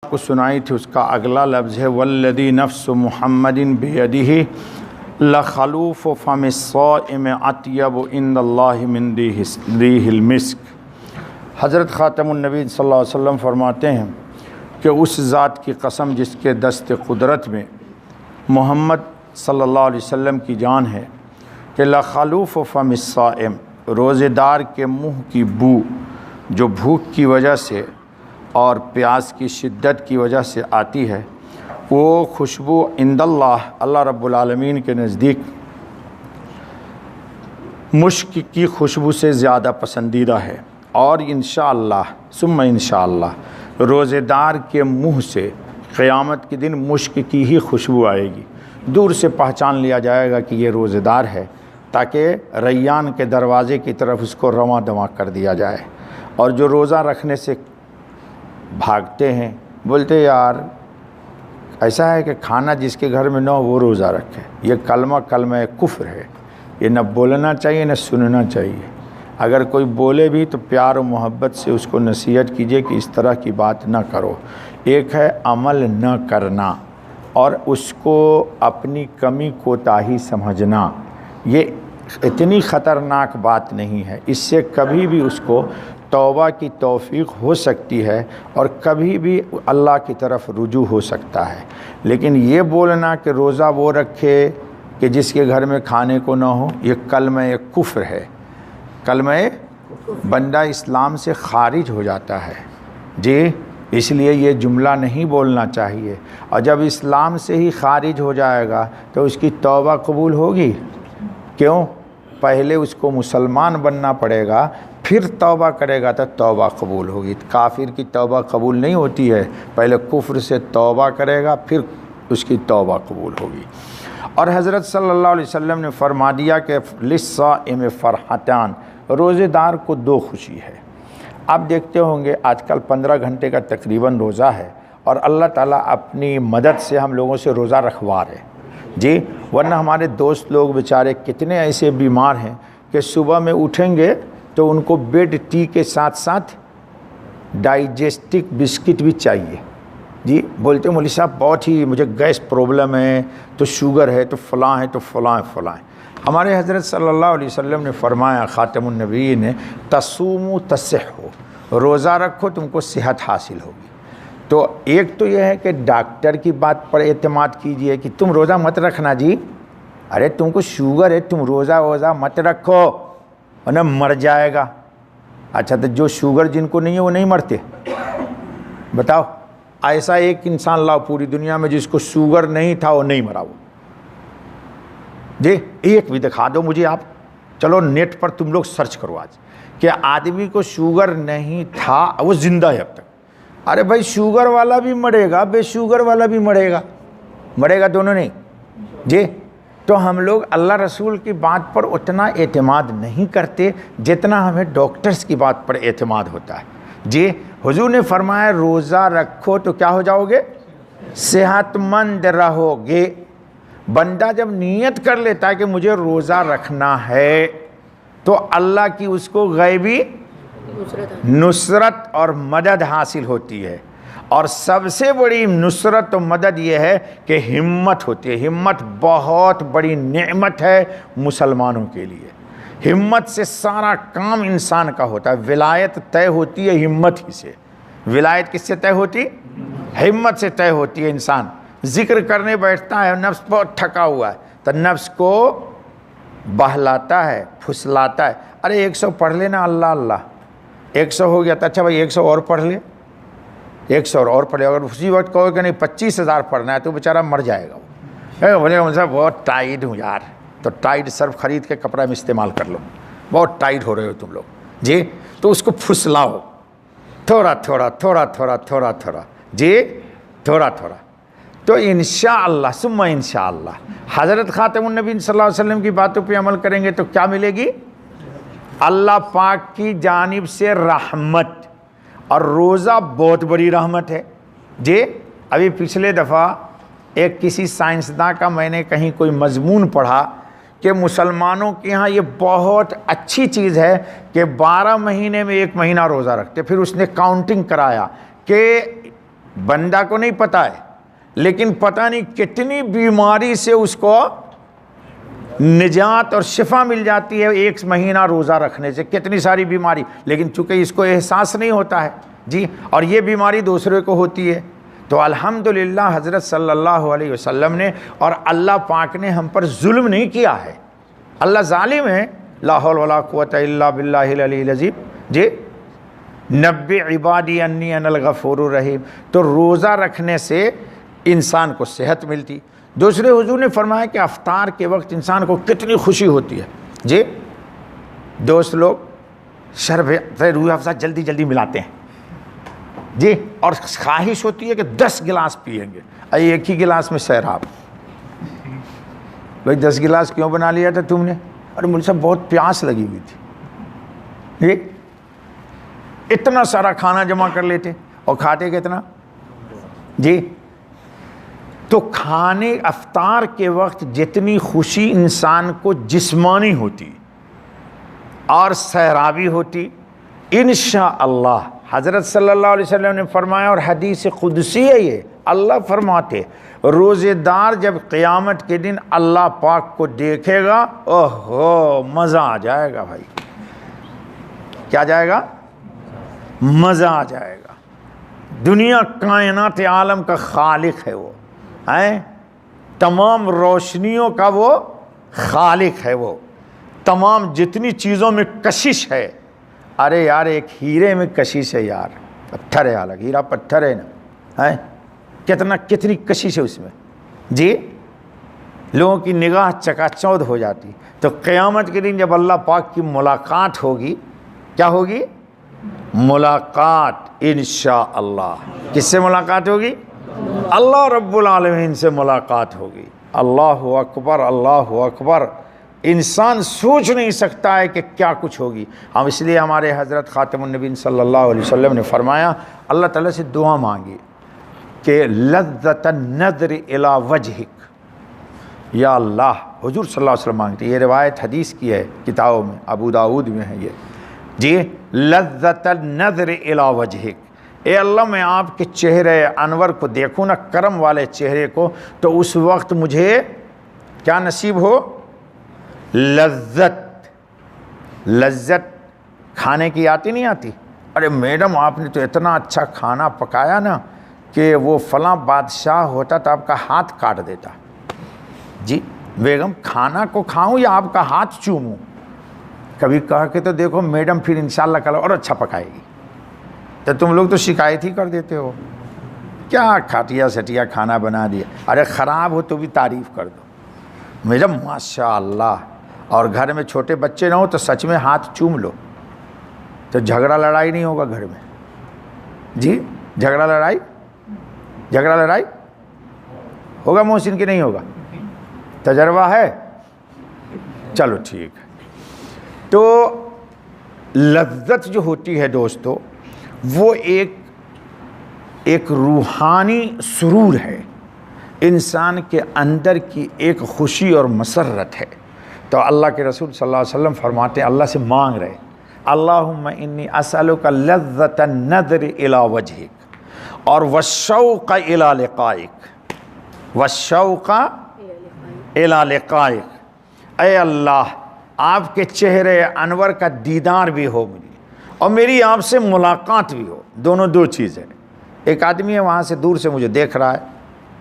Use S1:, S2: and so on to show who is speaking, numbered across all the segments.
S1: کو سنائی تھی، اس کا اگلا لفظ ہے والذی نفس محمد بیدہ لخلوف فم الصائم اطیب عند اللہ من ریح المسک۔ حضرت خاتم النبی صلی اللہ علیہ وسلم فرماتے ہیں کہ اس ذات کی قسم جس کے دست قدرت میں محمد صلی اللہ علیہ وسلم کی جان ہے کہ لخلوف فم الصائم، روزے دار کے منہ کی بو جو بھوک کی وجہ سے اور پیاس کی شدت کی وجہ سے آتی ہے، وہ خوشبو عند اللہ رب العالمین کے نزدیک مشک کی خوشبو سے زیادہ پسندیدہ ہے۔ اور انشاءاللہ ثم انشاءاللہ روزے دار کے منہ سے قیامت کے دن مشک کی ہی خوشبو آئے گی، دور سے پہچان لیا جائے گا کہ یہ روزے دار ہے، تاکہ ریان کے دروازے کی طرف اس کو رواں دواں کر دیا جائے۔ اور جو روزہ رکھنے سے بھاگتے ہیں، بولتے یار ایسا ہے کہ کھانا جس کے گھر میں نہ ہو وہ روزہ رکھے، یہ کلمہ کفر ہے، یہ نہ بولنا چاہیے نہ سننا چاہیے۔ اگر کوئی بولے بھی تو پیار و محبت سے اس کو نصیحت کیجئے کہ اس طرح کی بات نہ کرو۔ ایک ہے عمل نہ کرنا اور اس کو اپنی کمی کوتاہی سمجھنا، یہ اتنی خطرناک بات نہیں ہے، اس سے کبھی بھی اس کو توبہ کی توفیق ہو سکتی ہے اور کبھی بھی اللہ کی طرف رجوع ہو سکتا ہے۔ لیکن یہ بولنا کہ روزہ وہ رکھے کہ جس کے گھر میں کھانے کو نہ ہو، یہ کلمہ کفر ہے، کلمہ بندہ اسلام سے خارج ہو جاتا ہے جی، اس لیے یہ جملہ نہیں بولنا چاہیے۔ اور جب اسلام سے ہی خارج ہو جائے گا تو اس کی توبہ قبول ہوگی؟ کیوں؟ پہلے اس کو مسلمان بننا پڑے گا، پھر توبہ کرے گا تو توبہ قبول ہوگی۔ کافر کی توبہ قبول نہیں ہوتی ہے، پہلے کفر سے توبہ کرے گا پھر اس کی توبہ قبول ہوگی۔ اور حضرت صلی اللہ علیہ وسلم نے فرما دیا کہ للصائم فرحتان، روزے دار کو دو خوشی ہے۔ آپ دیکھتے ہوں گے آج کل 15 گھنٹے کا تقریباً روزہ ہے اور اللہ تعالیٰ اپنی مدد سے ہم لوگوں سے روزہ رکھوا رہے جی، ورنہ ہمارے دوست لوگ بیچارے کتنے ایسے بیمار ہیں کہ صبح میں اٹھیں گے تو ان کو بیڈ ٹی کے ساتھ ساتھ ڈائجسٹک بسکٹ بھی چاہیے جی، بولتے مولوی صاحب بہت ہی مجھے گیس پرابلم ہے، تو شوگر ہے، تو فلاں ہے، تو فلاں فلاں۔ ہمارے حضرت صلی اللہ علیہ وسلم نے فرمایا، خاتم النبی نے، تصوموا تصحوا، روزہ رکھو تم کو صحت حاصل ہوگی۔ تو ایک تو یہ ہے کہ ڈاکٹر کی بات پر اعتماد کیجئے کہ تم روزہ مت رکھنا جی، ارے تم کو شوگر ہے، تم روزہ مت رکھو ورنہ مر جائے گا۔ اچھا تو جو شوگر جن کو نہیں ہے وہ نہیں مرتے؟ بتاؤ ایسا ایک انسان لاؤ پوری دنیا میں جس کو شوگر نہیں تھا وہ نہیں مرا، وہ جی ایک بھی دکھا دو مجھے آپ، چلو نیٹ پر تم لوگ سرچ کرو آج کہ آدمی کو شوگر نہیں تھا وہ زندہ ہے اب تک۔ ارے بھائی شوگر والا بھی مرے گا، بے شوگر والا بھی مرے گا دونوں نہیں جی۔ تو ہم لوگ اللہ رسول کی بات پر اتنا اعتماد نہیں کرتے جتنا ہمیں ڈاکٹرز کی بات پر اعتماد ہوتا ہے جی۔ حضور نے فرمایا روزہ رکھو تو کیا ہو جاؤ گے؟ صحت مند رہو گے۔ بندہ جب نیت کر لیتا ہے کہ مجھے روزہ رکھنا ہے تو اللہ کی اس کو غیبی نصرت اور مدد حاصل ہوتی ہے۔ اور سب سے بڑی نصرت و مدد یہ ہے کہ ہمت ہوتی ہے۔ ہمت بہت بڑی نعمت ہے مسلمانوں کے لیے، ہمت سے سارا کام انسان کا ہوتا ہے۔ ولایت طے ہوتی ہے ہمت ہی سے۔ ولایت کس سے طے ہوتی؟ ہمت سے طے ہوتی ہے۔ انسان ذکر کرنے بیٹھتا ہے، نفس بہت تھکا ہوا ہے تو نفس کو بہلاتا ہے، پھسلاتا ہے، ارے 100 پڑھ لینا، اللہ اللہ 100 ہو گیا تو اچھا بھائی 100 اور پڑھ لے، 100 اور پڑھ لے۔ اگر اسی وقت کہو کہ نہیں 25,000 پڑھنا ہے تو بیچارہ مر جائے گا وہ، بولے صاحب بہت ٹائٹ ہوں یار، تو ٹائٹ صرف خرید کے کپڑا میں استعمال کر لو، بہت ٹائٹ ہو رہے ہو تم لوگ جی، تو اس کو پھسلاؤ تھوڑا تھوڑا تھوڑا تھوڑا تھوڑا تھوڑا جی، تھوڑا تھوڑا، تو انشاءاللہ ثم انشاءاللہ حضرت خاتم النبی صلی اللہ علیہ وسلم کی باتوں پہ عمل کریں گے تو کیا ملے گی؟ اللہ پاک کی جانب سے رحمت۔ اور روزہ بہت بڑی رحمت ہے جی۔ ابھی پچھلے دفعہ ایک کسی سائنسداں کا میں نے کہیں کوئی مضمون پڑھا کہ مسلمانوں کے ہاں یہ بہت اچھی چیز ہے کہ 12 مہینے میں 1 مہینہ روزہ رکھتے۔ پھر اس نے کاؤنٹنگ کرایا کہ بندہ کو نہیں پتہ ہے، لیکن پتہ نہیں کتنی بیماری سے اس کو نجات اور شفا مل جاتی ہے 1 مہینہ روزہ رکھنے سے، کتنی ساری بیماری، لیکن چونکہ اس کو احساس نہیں ہوتا ہے جی، اور یہ بیماری دوسرے کو ہوتی ہے۔ تو الحمدللہ حضرت صلی اللہ علیہ وسلم نے اور اللہ پاک نے ہم پر ظلم نہیں کیا ہے۔ اللہ ظالم ہے، لا حول ولا قوت الا باللہ العلی العظیم جی، نبی عبادی انی انا الغفور الرحیم۔ تو روزہ رکھنے سے انسان کو صحت ملتی۔ دوسرے حضور نے فرمایا کہ افطار کے وقت انسان کو کتنی خوشی ہوتی ہے جی، دوست لوگ شربت روح افزا جلدی جلدی ملاتے ہیں جی، اور خواہش ہوتی ہے کہ 10 گلاس پئیں گے، ایک ہی گلاس میں سیراب۔ بھائی 10 گلاس کیوں بنا لیا تھا تم نے؟ ارے مجھ سے بہت پیاس لگی ہوئی تھی جی، اتنا سارا کھانا جمع کر لیتے اور کھاتے کتنا جی۔ تو کھانے افطار کے وقت جتنی خوشی انسان کو جسمانی ہوتی اور سیرابی ہوتی، انشاءاللہ حضرت صلی اللہ علیہ وسلم نے فرمایا، اور حدیث قدسی ہے یہ، اللہ فرماتے روزے دار جب قیامت کے دن اللہ پاک کو دیکھے گا، اوہو مزہ آ جائے گا بھائی، کیا جائے گا؟ مزہ آ جائے گا۔ دنیا کائنات عالم کا خالق ہے وہ، تمام روشنیوں کا وہ خالق ہے، وہ تمام جتنی چیزوں میں کشش ہے۔ ارے یار ایک ہیرے میں کشش ہے یار، پتھر ہے، حالانکہ ہیرا پتھر ہے نا، کتنی کشش ہے اس میں جی، لوگوں کی نگاہ چکا چوندھ ہو جاتی۔ تو قیامت کے دن جب اللہ پاک کی ملاقات ہوگی، کیا ہوگی؟ ملاقات انشاءاللہ۔ کس سے ملاقات ہوگی؟ اللہ رب العالمین سے ملاقات ہوگی۔ اللہ اکبر، اللہ اکبر، انسان سوچ نہیں سکتا ہے کہ کیا کچھ ہوگی۔ ہم اس لیے ہمارے حضرت خاتم النبیین صلی اللہ علیہ وسلم نے فرمایا، اللہ تعالیٰ سے دعا مانگی کہ لذت النظر الی وجہک، یا اللہ، حضور صلی اللہ علیہ وسلم مانگتے، یہ روایت حدیث کی ہے کتابوں میں، ابو داؤد میں ہے یہ جی، لذت النظر الی وجہک، اے اللہ میں آپ کے چہرے انور کو دیکھوں نا، کرم والے چہرے کو، تو اس وقت مجھے کیا نصیب ہو؟ لذت۔ لذت کھانے کی آتی نہیں آتی؟ ارے میڈم آپ نے تو اتنا اچھا کھانا پکایا نا کہ وہ فلاں بادشاہ ہوتا تو آپ کا ہاتھ کاٹ دیتا جی۔ بیگم کھانا کو کھاؤں یا آپ کا ہاتھ چوموں؟ کبھی کہا کہ تو دیکھو میڈم پھر انشاءاللہ کل اور اچھا پکائے گی، تو تم لوگ تو شکایت ہی کر دیتے ہو، کیا کھاٹیا سٹیا کھانا بنا دیا۔ ارے خراب ہو تو بھی تعریف کر دو میڈم ماشاء اللہ، اور گھر میں چھوٹے بچے نہ ہو تو سچ میں ہاتھ چوم لو، تو جھگڑا لڑائی نہیں ہوگا گھر میں جی۔ جھگڑا لڑائی ہوگا محسن کہ نہیں ہوگا؟ تجربہ ہے؟ چلو ٹھیک ہے۔ تو لذت جو ہوتی ہے دوستو، وہ ایک روحانی سرور ہے، انسان کے اندر کی ایک خوشی اور مسرت ہے۔ تو اللہ کے رسول صلی اللہ علیہ وسلم فرماتے ہیں، اللہ سے مانگ رہے، اللہم انی اسألک لذت النظر الی وجہک اور والشوق الی لقائک، والشوق الی لقائک، اے اللہ آپ کے چہرے انور کا دیدار بھی ہو مجھے اور میری آپ سے ملاقات بھی ہو، دونوں دو چیزیں۔ ایک آدمی ہے وہاں سے دور سے مجھے دیکھ رہا ہے،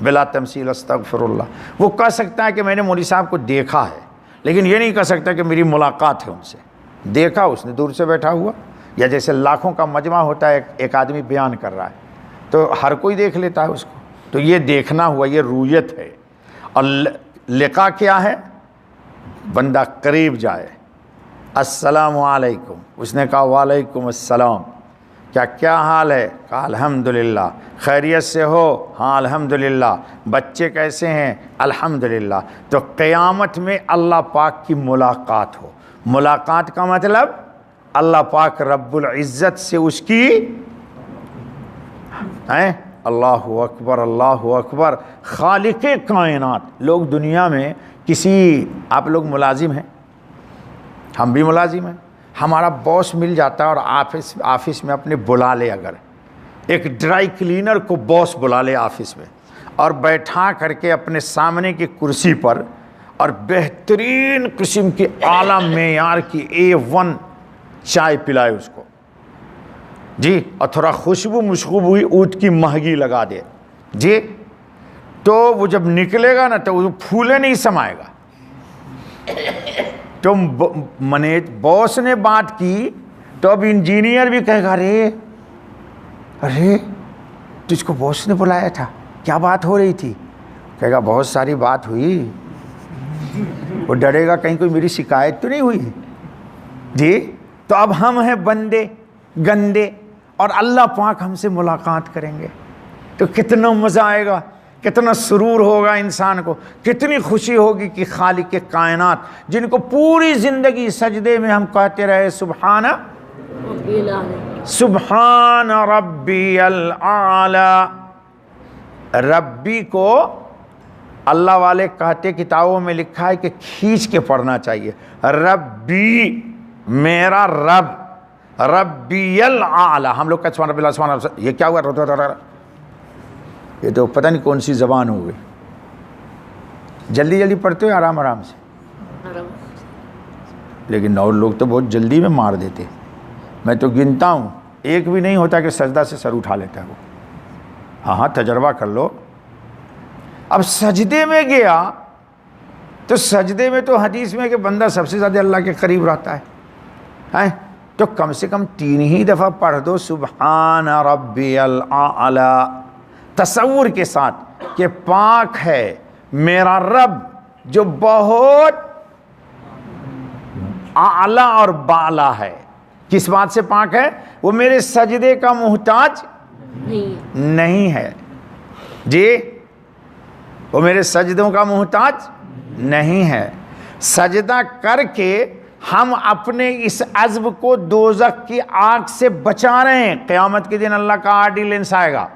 S1: بلا تمثیل استغفر اللہ، وہ کہہ سکتا ہے کہ میں نے مولوی صاحب کو دیکھا ہے، لیکن یہ نہیں کہہ سکتا کہ میری ملاقات ہے ان سے۔ دیکھا اس نے دور سے بیٹھا ہوا، یا جیسے لاکھوں کا مجمع ہوتا ہے، ایک آدمی بیان کر رہا ہے تو ہر کوئی دیکھ لیتا ہے اس کو، تو یہ دیکھنا ہوا، یہ رویت ہے۔ اور لقا کیا ہے؟ بندہ قریب جائے، السلام علیکم، اس نے کہا وعلیکم السلام، کیا حال ہے؟ کہا الحمدللہ، خیریت سے ہو؟ ہاں الحمدللہ، بچے کیسے ہیں؟ الحمدللہ۔ تو قیامت میں اللہ پاک کی ملاقات ہو، ملاقات کا مطلب اللہ پاک رب العزت سے اس کی اللہ اکبر، اللہ اکبر، خالق کائنات۔ لوگ دنیا میں آپ لوگ ملازم ہیں، ہم بھی ملازم ہیں، ہمارا باس مل جاتا ہے اور آفس میں اپنے بلا لے، اگر ایک ڈرائی کلینر کو باس بلا لے آفس میں اور بیٹھا کر کے اپنے سامنے کی کرسی پر اور بہترین قسم کی اعلیٰ معیار کی A1 چائے پلائے اس کو جی، اور تھوڑا خوشبو مشخوب ہوئی اونٹ کی مہگی لگا دے جی، تو وہ جب نکلے گا نا تو وہ پھولے نہیں سمائے گا. تو باس نے بات کی تو اب انجینئر بھی کہے گا ارے تجھ کو باس نے بلایا تھا، کیا بات ہو رہی تھی؟ کہے گا بہت ساری بات ہوئی. وہ ڈرے گا کہیں کوئی میری شکایت تو نہیں ہوئی جی. تو اب ہم ہیں بندے گندے اور اللہ پاک ہم سے ملاقات کریں گے تو کتنا مزہ آئے گا، کتنا سرور ہوگا انسان کو، کتنی خوشی ہوگی کہ خالق کائنات جن کو پوری زندگی سجدے میں ہم کہتے رہے سبحان ربی الاعلی. ربی کو اللہ والے کہتے، کتابوں میں لکھا ہے کہ کھینچ کے پڑھنا چاہیے. ربی میرا رب، ربی الاعلی. ہم لوگ کہتے سبحان ربی الاعلی، سبحان ربی، یہ کیا ہوا؟ یہ تو پتہ نہیں کون سی زبان ہو گئی. جلدی جلدی پڑھتے ہو آرام آرام سے، لیکن اور لوگ تو بہت جلدی میں مار دیتے. میں تو گنتا ہوں ایک بھی نہیں ہوتا کہ سجدہ سے سر اٹھا لیتا ہے وہ. ہاں تجربہ کر لو. اب سجدے میں گیا تو سجدے میں تو حدیث میں کہ بندہ سب سے زیادہ اللہ کے قریب رہتا ہے، تو کم سے کم 3 ہی دفعہ پڑھ دو سبحان ربی الاعلی، تصور کے ساتھ کہ پاک ہے میرا رب جو بہت اعلیٰ اور بالا ہے. کس بات سے پاک ہے؟ وہ میرے سجدے کا محتاج نہیں ہے جی، وہ میرے سجدوں کا محتاج نہیں ہے. سجدہ کر کے ہم اپنے اس عزم کو دوزخ کی آگ سے بچا رہے ہیں. قیامت کے دن اللہ کا آرڈیننس آئے گا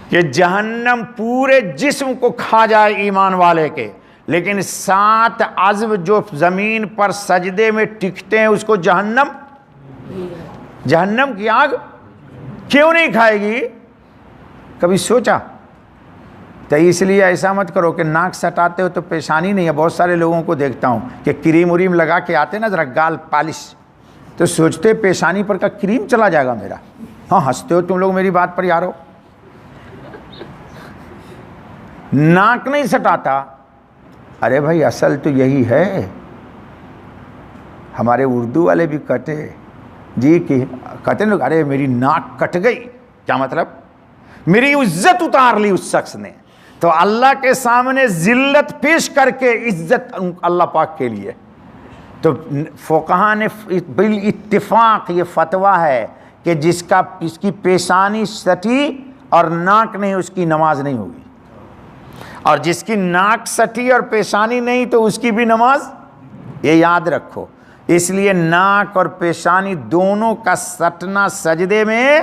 S1: کہ جہنم پورے جسم کو کھا جائے ایمان والے کے، لیکن 7 عزم جو زمین پر سجدے میں ٹکتے ہیں اس کو جہنم کی آگ کیوں نہیں کھائے گی؟ کبھی سوچا؟ تو اس لیے ایسا مت کرو کہ ناک سٹاتے ہو تو پیشانی نہیں ہے. بہت سارے لوگوں کو دیکھتا ہوں کہ کریم وریم لگا کے آتے نا ذرا گال پالش، تو سوچتے پیشانی پر کا کریم چلا جائے گا میرا. ہاں ہنستے ہو تم لوگ میری بات پر یارو. ناک نہیں سٹاتا. ارے بھائی اصل تو یہی ہے. ہمارے اردو والے بھی کہتے جی کہ کہتے ہیں لوگ ارے میری ناک کٹ گئی، کیا مطلب؟ میری عزت اتار لی اس شخص نے. تو اللہ کے سامنے ذلت پیش کر کے عزت اللہ پاک کے لیے. تو فقہا نے بالاتفاق یہ فتویٰ ہے کہ جس کی پیشانی سٹی اور ناک نہیں اس کی نماز نہیں ہوگی، اور جس کی ناک سٹی اور پیشانی نہیں تو اس کی بھی نماز. یہ یاد رکھو. اس لیے ناک اور پیشانی دونوں کا سٹنا سجدے میں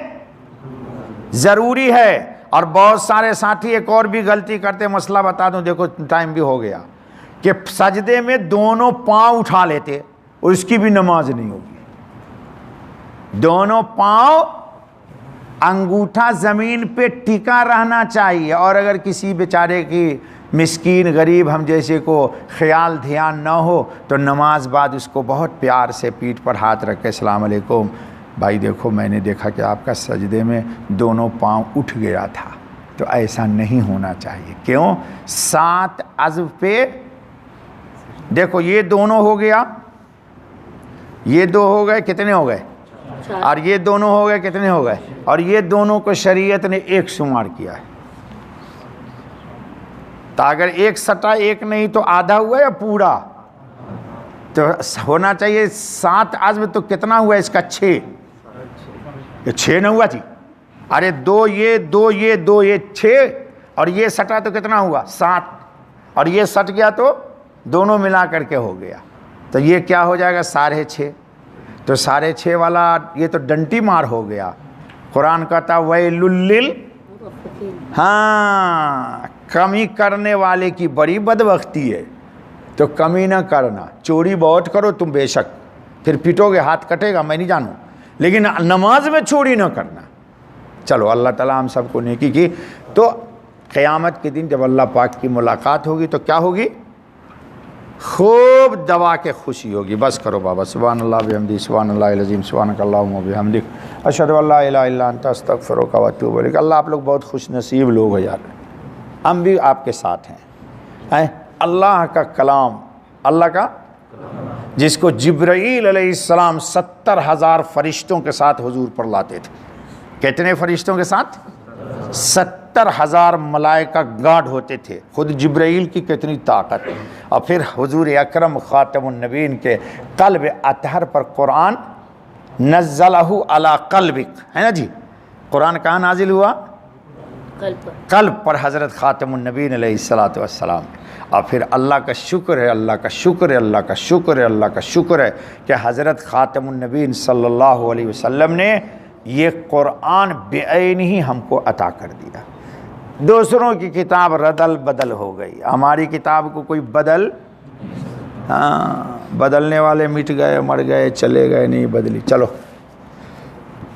S1: ضروری ہے. اور بہت سارے ساتھی ایک اور بھی غلطی کرتے، مسئلہ بتا دوں، دیکھو ٹائم بھی ہو گیا، کہ سجدے میں دونوں پاؤں اٹھا لیتے اور اس کی بھی نماز نہیں ہوگی. دونوں پاؤں، انگوٹھا زمین پہ ٹکا رہنا چاہیے. اور اگر کسی بیچارے کی مسکین غریب ہم جیسے کو خیال دھیان نہ ہو تو نماز بعد اس کو بہت پیار سے پیٹھ پر ہاتھ رکھ کے السلام علیکم بھائی، دیکھو میں نے دیکھا کہ آپ کا سجدے میں دونوں پاؤں اٹھ گیا تھا. تو ایسا نہیں ہونا چاہیے. کیوں؟ 7 عزم پہ دیکھو، یہ دونوں ہو گیا، یہ 2 ہو گئے، کتنے ہو گئے؟ اور یہ دونوں ہو گئے، کتنے ہو گئے؟ اور یہ دونوں کو شریعت نے 1 شمار کیا ہے. تو اگر 1 سٹا 1 نہیں تو آدھا ہوا یا پورا؟ تو ہونا چاہیے 7 عزم. تو کتنا ہوا اس کا؟ 6. یہ 6 نہ ہوا تھی؟ ارے 2 یہ 2 یہ 2 یہ 6، اور یہ سٹا تو کتنا ہوا؟ 7. اور یہ سٹ گیا تو دونوں ملا کر کے ہو گیا. تو یہ کیا ہو جائے گا؟ 6.5. تو 6.5 والا یہ تو ڈنٹی مار ہو گیا. قرآن کہتا ویل لل، ہاں کمی کرنے والے کی بڑی بدبختی ہے. تو کمی نہ کرنا. چوری بہت کرو تم بے شک، پھر پیٹو گے، ہاتھ کٹے گا، میں نہیں جانوں، لیکن نماز میں چوری نہ کرنا. چلو اللہ تعالیٰ ہم سب کو نیکی کی. تو قیامت کے دن جب اللہ پاک کی ملاقات ہوگی تو کیا ہوگی؟ خوب دبا کے خوشی ہوگی. بس کرو بابا. سبحان اللہ بحمدہ سبحان اللہ العظیم سبحانک اللہم وبحمدک اشہد ان لا الہ الا انت استغفرک و اتوب الیک. اللہ آپ لوگ بہت خوش نصیب لوگ ہو یار. ہم بھی آپ کے ساتھ ہیں. اللہ کا کلام، اللہ کا جس کو جبرائیل علیہ السلام 70,000 فرشتوں کے ساتھ حضور پر لاتے تھے. کتنے فرشتوں کے ساتھ؟ 70,000 ملائکہ گارڈ ہوتے تھے. خود جبرائیل کی کتنی طاقت. اور پھر حضور اکرم خاتم النبیین کے قلب اطہر پر قرآن نزلہ علی قلبک، ہے نا جی. قرآن کہاں نازل ہوا؟ قلب پر حضرت خاتم النبیین علیہ السلام. اور پھر اللہ کا شکر ہے، اللہ کا شکر ہے، اللہ کا شکر ہے، اللہ کا شکر ہے کہ حضرت خاتم النبیین صلی اللہ علیہ وسلم نے یہ قرآن بعین ہی ہم کو عطا کر دیا. دوسروں کی کتاب ردل بدل ہو گئی، ہماری کتاب کو کوئی بدلنے والے مٹ گئے، مر گئے، چلے گئے، نہیں بدلی. چلو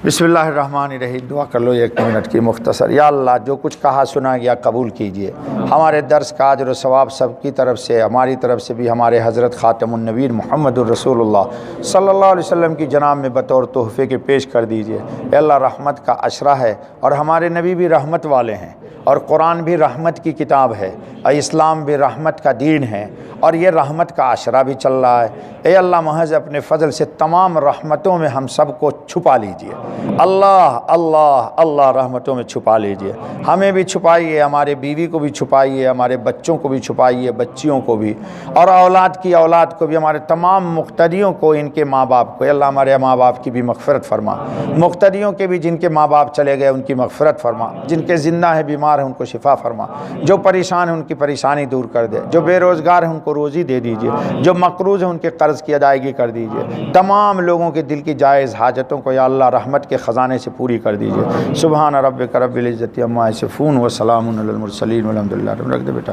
S1: بسم اللہ الرحمن الرحیم. دعا کر لو 1 منٹ کی مختصر. یا اللہ جو کچھ کہا سنا گیا قبول کیجئے. ہمارے درس کا اجر و ثواب سب کی طرف سے، ہماری طرف سے بھی ہمارے حضرت خاتم النبیین محمد الرسول اللہ صلی اللہ علیہ وسلم کی جناب میں بطور تحفے کے پیش کر دیجئے. اے اللہ رحمت کا عشرہ ہے اور ہمارے نبی بھی رحمت والے ہیں، اور قرآن بھی رحمت کی کتاب ہے، اور اسلام بھی رحمت کا دین ہے، اور یہ رحمت کا عشرہ بھی چل رہا ہے. اے اللہ محض اپنے فضل سے تمام رحمتوں میں ہم سب کو چھپا لیجئے. اللہ اللہ اللہ رحمتوں میں چھپا لیجئے. ہمیں بھی چھپائیے، ہمارے بیوی کو بھی چھپائیے، ہمارے بچوں کو بھی چھپائیے، بچیوں کو بھی، اور اولاد کی اولاد کو بھی، ہمارے تمام مقتدیوں کو، ان کے ماں باپ کو. اے اللہ ہمارے ماں باپ کی بھی مغفرت فرما، مقتدیوں کے بھی جن کے ماں باپ چلے گئے ان کی مغفرت فرما، جن کے زندہ ہیں بیمار ہیں ان کو شفا فرما، جو پریشان ہیں ان کی پریشانی دور کر دے، جو بے روزگار ہیں ان کو روزی دے دیجئے، جو مقروض ہیں ان کے قرض کی ادائیگی کر دیجئے. تمام لوگوں کے دل کی جائز حاجتوں کو یا اللہ رحمت کے خزانے سے پوری کر دیجئے. سبحان ربک رب العزت عما یصفون وسلام علی المرسلین والحمد للہ. رکھ دے بیٹا.